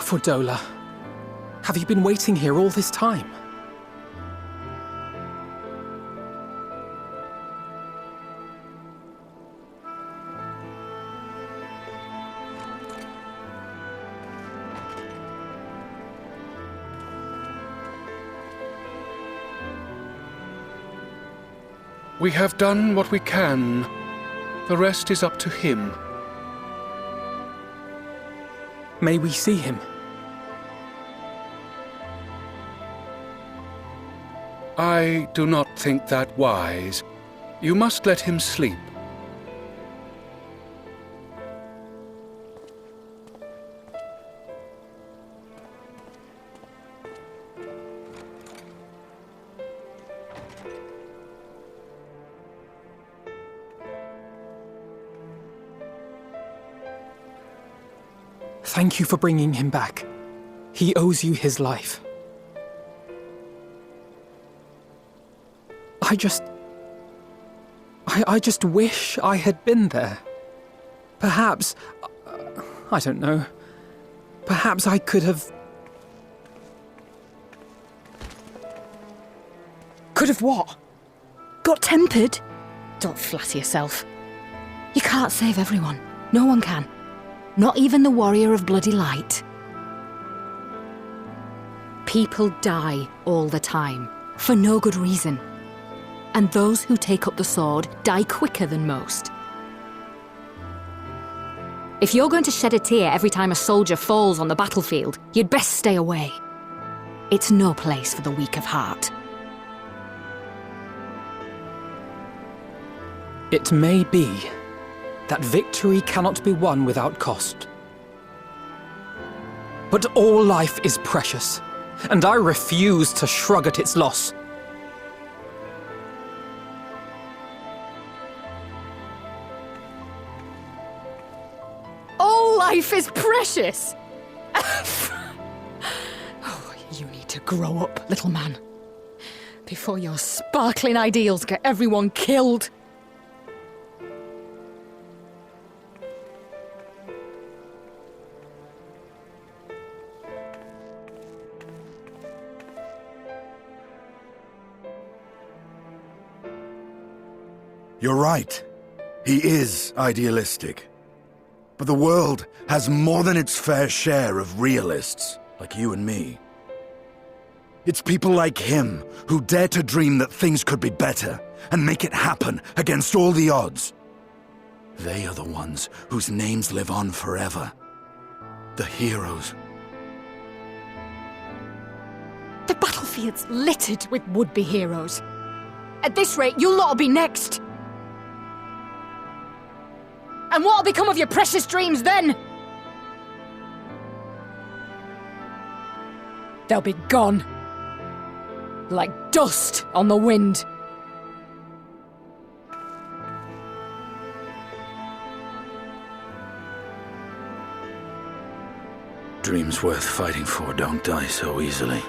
for Dola? Have you been waiting here all this time? We have done what we can. The rest is up to him. May we see him? I do not think that wise. You must let him sleep. Thank you for bringing him back. He owes you his life. I just wish I had been there. Perhaps, I don't know, perhaps I could have... Could have what? Got tempered? Don't flatter yourself. You can't save everyone. No one can. Not even the warrior of bloody light. People die all the time, for no good reason. And those who take up the sword die quicker than most. If you're going to shed a tear every time a soldier falls on the battlefield, you'd best stay away. It's no place for the weak of heart. It may be that victory cannot be won without cost. But all life is precious, and I refuse to shrug at its loss. All life is precious! Oh, you need to grow up, little man. Before your sparkling ideals get everyone killed. You're right. He is idealistic. But the world has more than its fair share of realists, like you and me. It's people like him who dare to dream that things could be better and make it happen against all the odds. They are the ones whose names live on forever. The heroes. The battlefield's littered with would-be heroes. At this rate, you'll lot'll be next. And what'll become of your precious dreams then? They'll be gone. Like dust on the wind. Dreams worth fighting for don't die so easily.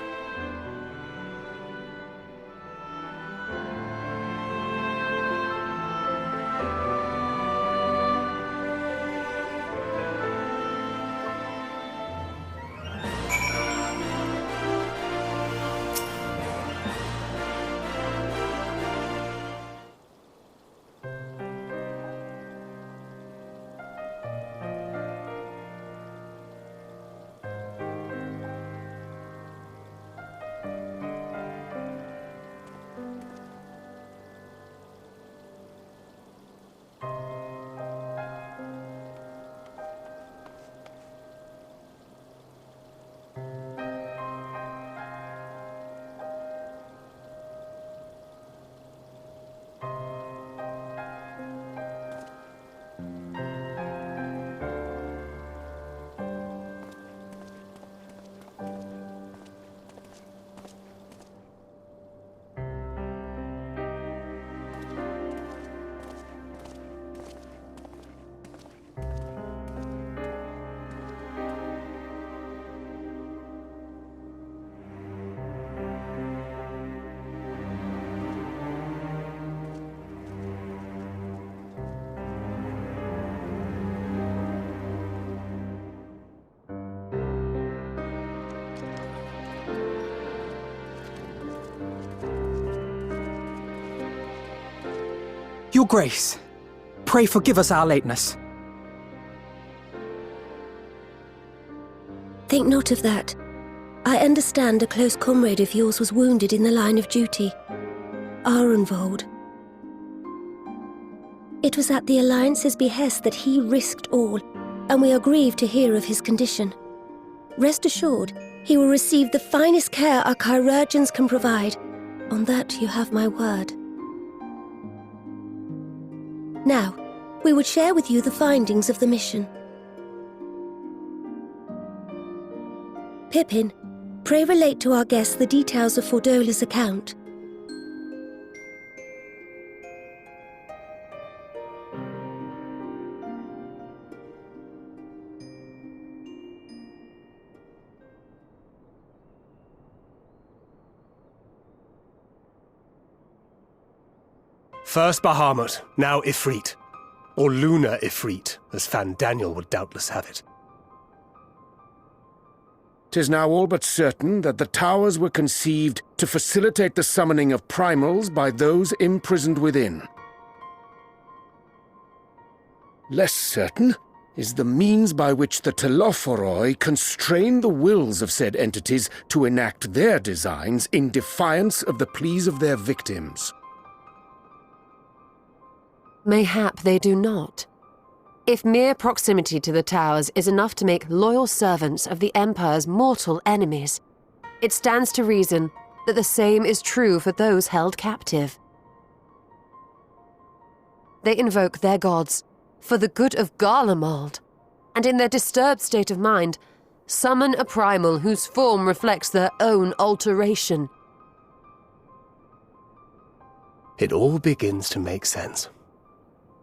Your Grace, pray forgive us our lateness. Think not of that. I understand a close comrade of yours was wounded in the line of duty. Arenvold. It was at the Alliance's behest that he risked all, and we are grieved to hear of his condition. Rest assured, he will receive the finest care our chirurgeons can provide. On that you have my word. Now, we would share with you the findings of the mission. Pippin, pray relate to our guests the details of Fordola's account. First Bahamut, now Ifrit. Or Lunar Ifrit, as Fan Daniel would doubtless have it. 'Tis now all but certain that the towers were conceived to facilitate the summoning of primals by those imprisoned within. Less certain is the means by which the Telophoroi constrain the wills of said entities to enact their designs in defiance of the pleas of their victims. Mayhap they do not. If mere proximity to the towers is enough to make loyal servants of the Empire's mortal enemies, it stands to reason that the same is true for those held captive. They invoke their gods for the good of Garlemald, and in their disturbed state of mind, summon a primal whose form reflects their own alteration. It all begins to make sense.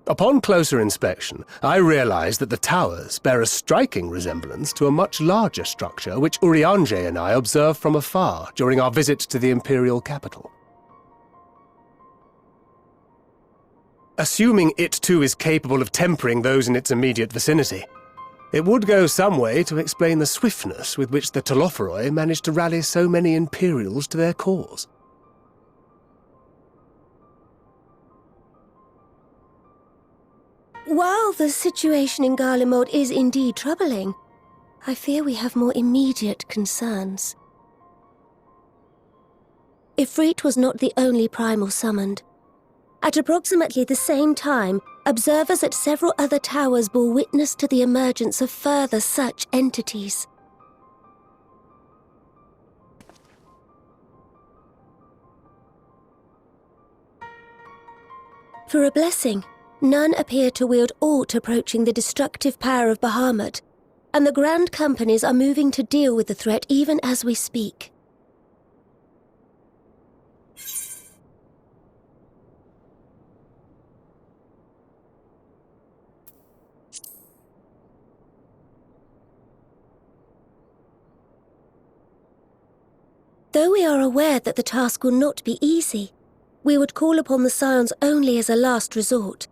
Upon closer inspection, I realized that the towers bear a striking resemblance to a much larger structure which Urianger and I observed from afar during our visit to the Imperial capital. Assuming it too is capable of tempering those in its immediate vicinity, it would go some way to explain the swiftness with which the Telophoroi managed to rally so many Imperials to their cause. While the situation in Garlemald is indeed troubling, I fear we have more immediate concerns. Ifrit was not the only primal summoned. At approximately the same time, observers at several other towers bore witness to the emergence of further such entities. For a blessing, none appear to wield aught approaching the destructive power of Bahamut, and the Grand Companies are moving to deal with the threat even as we speak. Though we are aware that the task will not be easy, we would call upon the Scions only as a last resort.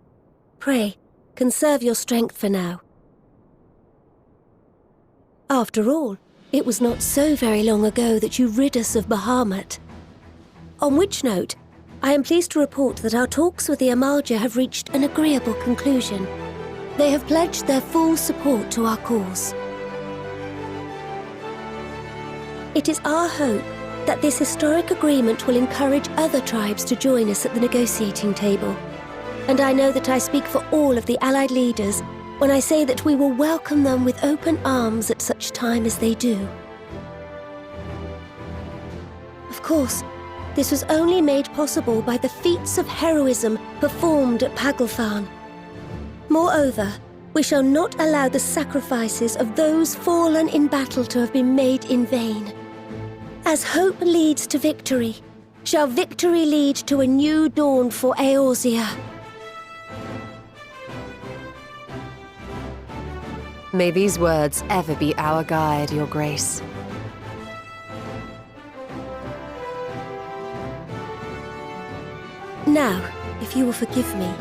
Pray, conserve your strength for now. After all, it was not so very long ago that you rid us of Bahamut. On which note, I am pleased to report that our talks with the Amalja have reached an agreeable conclusion. They have pledged their full support to our cause. It is our hope that this historic agreement will encourage other tribes to join us at the negotiating table. And I know that I speak for all of the Allied leaders when I say that we will welcome them with open arms at such time as they do. Of course, this was only made possible by the feats of heroism performed at Paglfan. Moreover, we shall not allow the sacrifices of those fallen in battle to have been made in vain. As hope leads to victory, shall victory lead to a new dawn for Eorzea. May these words ever be our guide, Your Grace. Now, if you will forgive me,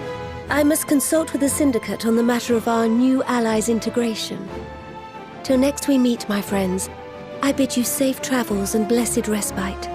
I must consult with the Syndicate on the matter of our new allies' integration. Till next we meet, my friends, I bid you safe travels and blessed respite.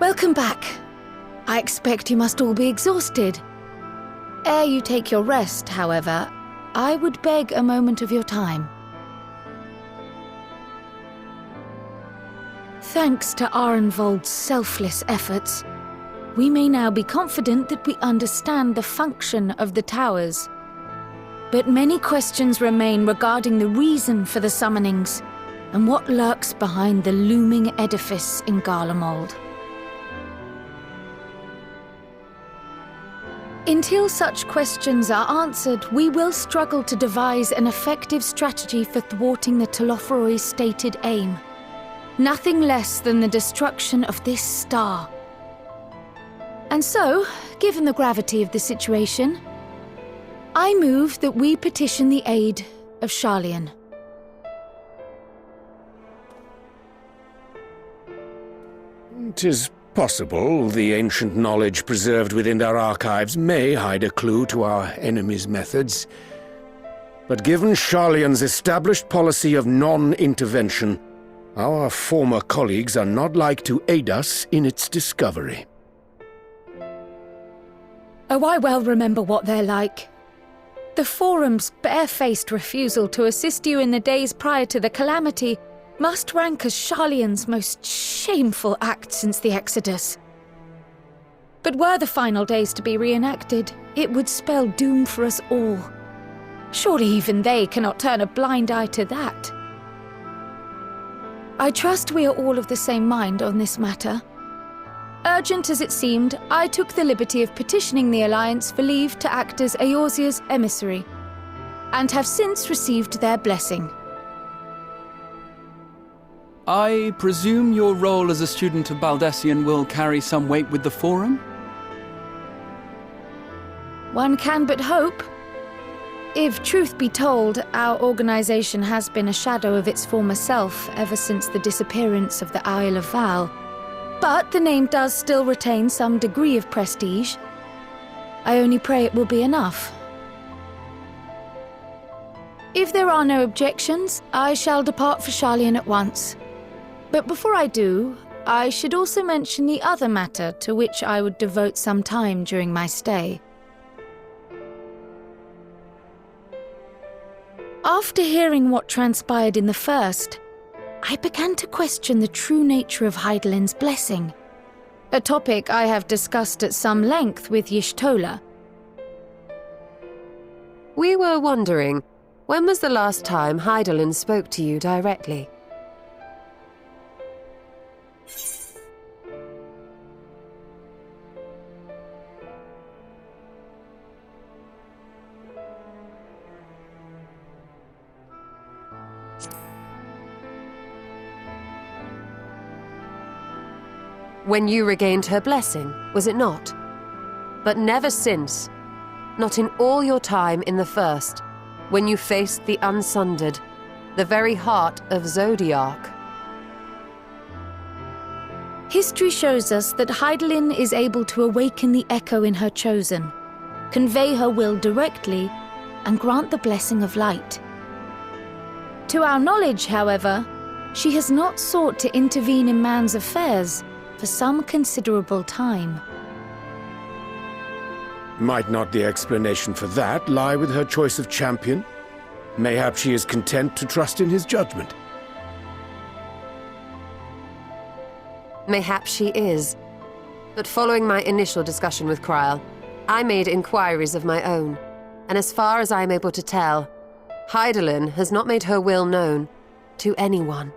Welcome back. I expect you must all be exhausted. Ere you take your rest, however, I would beg a moment of your time. Thanks to Arenvold's selfless efforts, we may now be confident that we understand the function of the towers. But many questions remain regarding the reason for the summonings and what lurks behind the looming edifice in Garlemald. Until such questions are answered, we will struggle to devise an effective strategy for thwarting the Telophoroi's stated aim. Nothing less than the destruction of this star. And so, given the gravity of the situation, I move that we petition the aid of Sharlayan. 'Tis possible the ancient knowledge preserved within our archives may hide a clue to our enemy's methods. But given Sharlayan's established policy of non-intervention, our former colleagues are not like to aid us in its discovery. Oh, I well remember what they're like. The Forum's barefaced refusal to assist you in the days prior to the calamity must rank as Sharlayan's most shameful act since the Exodus. But were the final days to be reenacted, it would spell doom for us all. Surely even they cannot turn a blind eye to that. I trust we are all of the same mind on this matter. Urgent as it seemed, I took the liberty of petitioning the Alliance for leave to act as Eorzea's emissary, and have since received their blessing. I presume your role as a student of Baldessian will carry some weight with the Forum? One can but hope. If truth be told, our organization has been a shadow of its former self ever since the disappearance of the Isle of Val. But the name does still retain some degree of prestige. I only pray it will be enough. If there are no objections, I shall depart for Sharlayan at once. But before I do, I should also mention the other matter to which I would devote some time during my stay. After hearing what transpired in the first, I began to question the true nature of Hydaelyn's blessing, a topic I have discussed at some length with Y'shtola. We were wondering, when was the last time Hydaelyn spoke to you directly? When you regained her blessing, was it not? But never since. Not in all your time in the first, when you faced the Unsundered, the very heart of Zodiark. History shows us that Hydaelyn is able to awaken the echo in her chosen, convey her will directly, and grant the blessing of light. To our knowledge, however, she has not sought to intervene in man's affairs for some considerable time. Might not the explanation for that lie with her choice of champion? Mayhap she is content to trust in his judgment. Mayhap she is. But following my initial discussion with Kryl, I made inquiries of my own, and as far as I am able to tell, Hydaelyn has not made her will known to anyone.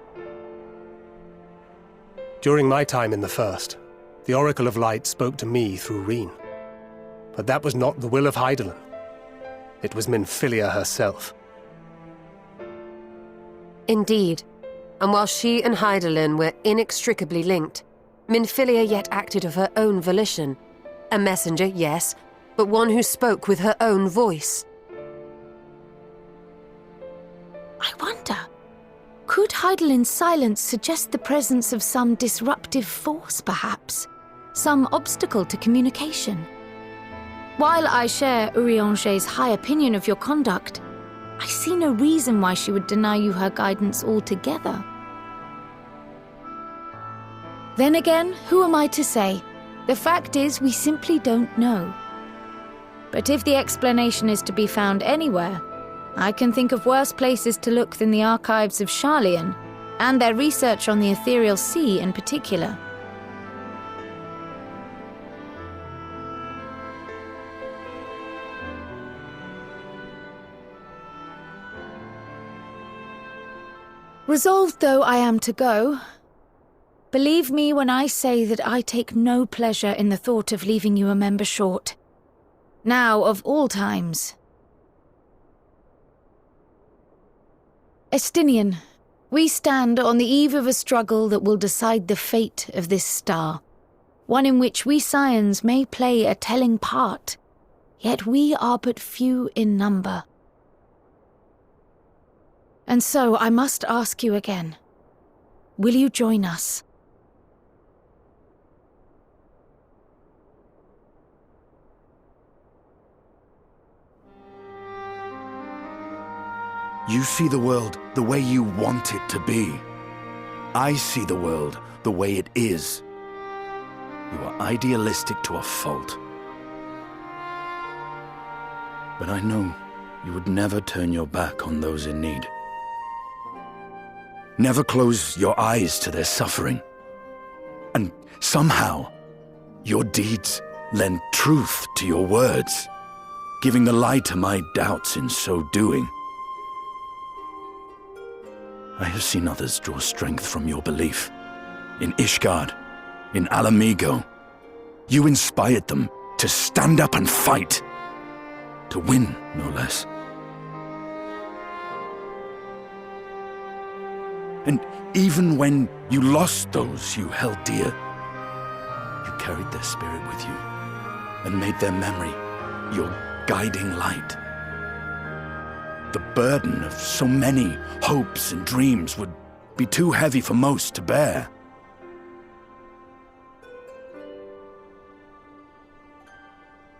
During my time in the First, the Oracle of Light spoke to me through Reen. But that was not the will of Hydaelyn. It was Minfilia herself. Indeed. And while she and Hydaelyn were inextricably linked, Minfilia yet acted of her own volition. A messenger, yes, but one who spoke with her own voice. I wonder, could Hydaelyn's silence suggest the presence of some disruptive force, perhaps? Some obstacle to communication? While I share Urianger's high opinion of your conduct, I see no reason why she would deny you her guidance altogether. Then again, who am I to say? The fact is, we simply don't know. But if the explanation is to be found anywhere, I can think of worse places to look than the archives of Sharlayan, and their research on the Ethereal Sea in particular. Resolved though I am to go, believe me when I say that I take no pleasure in the thought of leaving you a member short. Now, of all times. Estinian, we stand on the eve of a struggle that will decide the fate of this star, one in which we Scions may play a telling part, yet we are but few in number. And so I must ask you again, will you join us? You see the world the way you want it to be. I see the world the way it is. You are idealistic to a fault. But I know you would never turn your back on those in need. Never close your eyes to their suffering. And somehow, your deeds lend truth to your words, giving the lie to my doubts in so doing. I have seen others draw strength from your belief. In Ishgard, in Alamigo, you inspired them to stand up and fight. To win, no less. And even when you lost those you held dear, you carried their spirit with you and made their memory your guiding light. The burden of so many hopes and dreams would be too heavy for most to bear.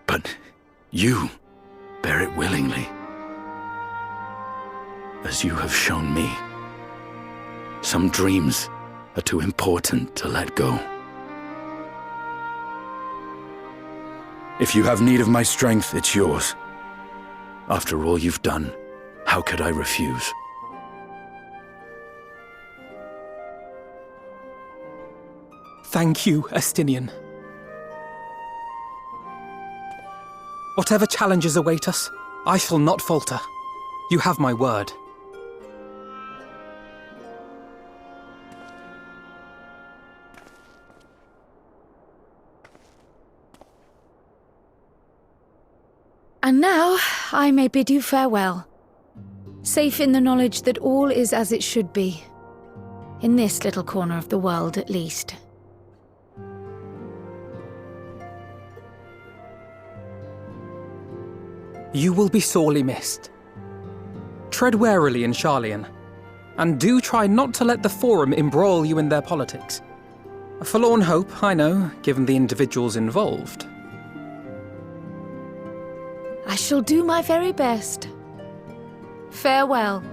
But you bear it willingly, as you have shown me. Some dreams are too important to let go. If you have need of my strength, it's yours. After all you've done, how could I refuse? Thank you, Estinian. Whatever challenges await us, I shall not falter. You have my word. And now, I may bid you farewell. Safe in the knowledge that all is as it should be. In this little corner of the world, at least. You will be sorely missed. Tread warily in Sharlayan, and do try not to let the Forum embroil you in their politics. A forlorn hope, I know, given the individuals involved. I shall do my very best. Farewell.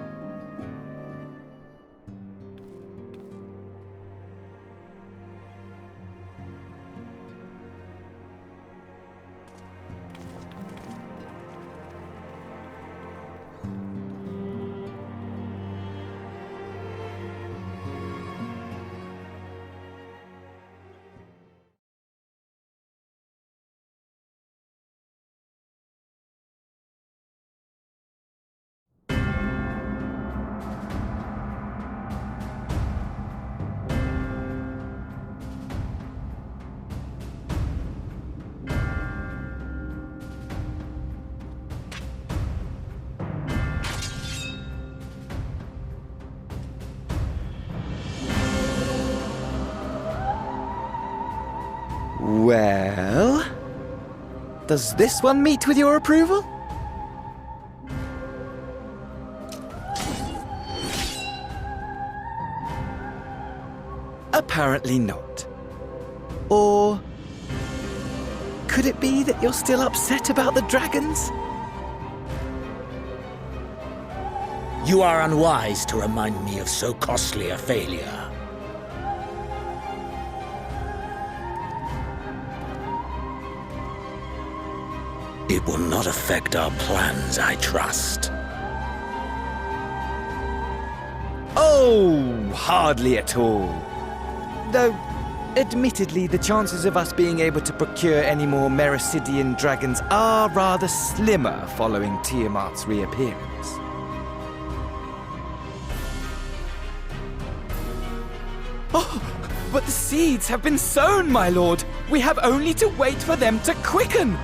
Well, does this one meet with your approval? Apparently not. Or could it be that you're still upset about the dragons? You are unwise to remind me of so costly a failure. It will not affect our plans, I trust. Oh, hardly at all. Though, admittedly, the chances of us being able to procure any more Mericidian dragons are rather slimmer following Tiamat's reappearance. Oh, but the seeds have been sown, my lord. We have only to wait for them to quicken.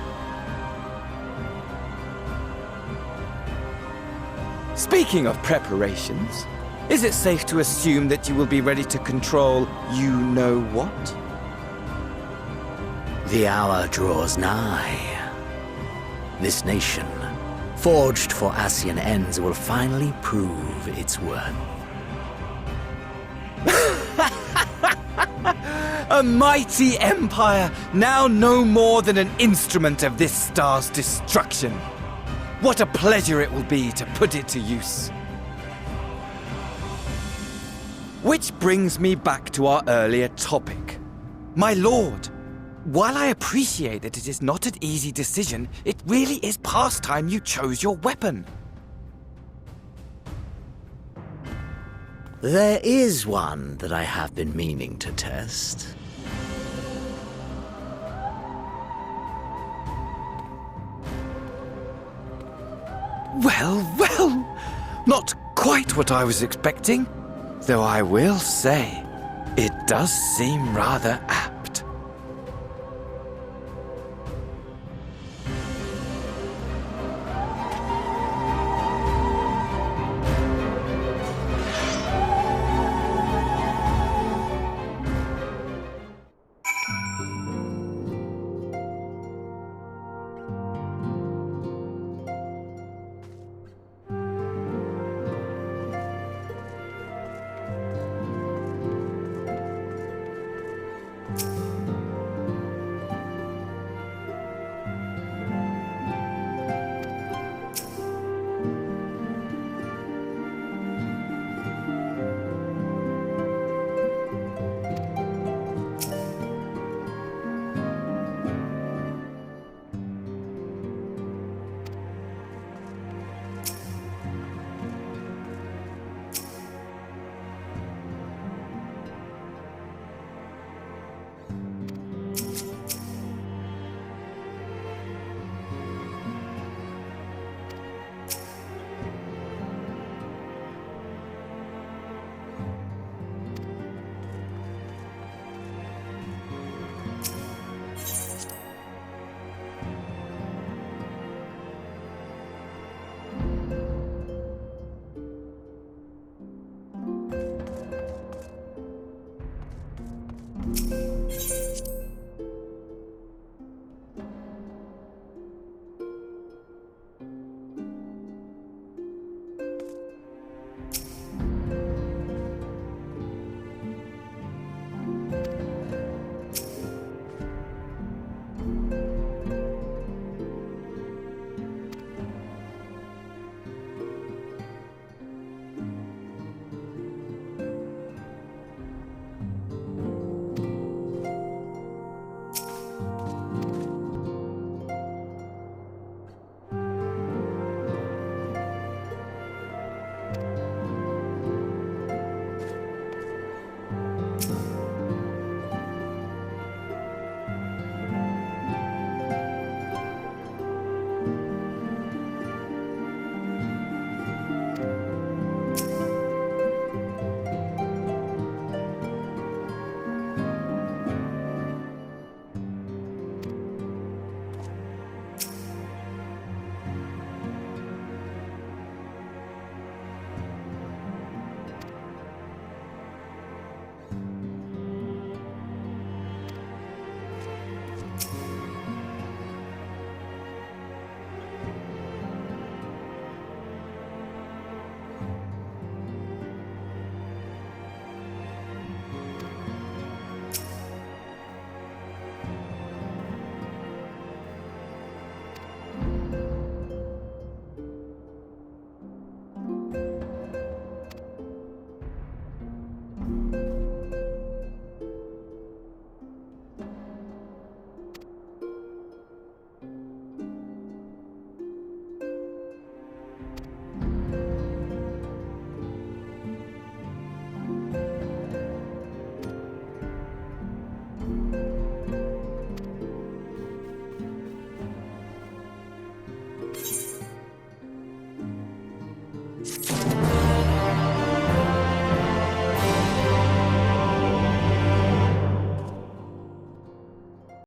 Speaking of preparations, is it safe to assume that you will be ready to control you-know-what? The hour draws nigh. This nation, forged for Ascian ends, will finally prove its worth. A mighty empire, now no more than an instrument of this star's destruction. What a pleasure it will be to put it to use. Which brings me back to our earlier topic. My lord, while I appreciate that it is not an easy decision, it really is past time you chose your weapon. There is one that I have been meaning to test. Well, well, not quite what I was expecting. Though I will say, it does seem rather apt. Yes!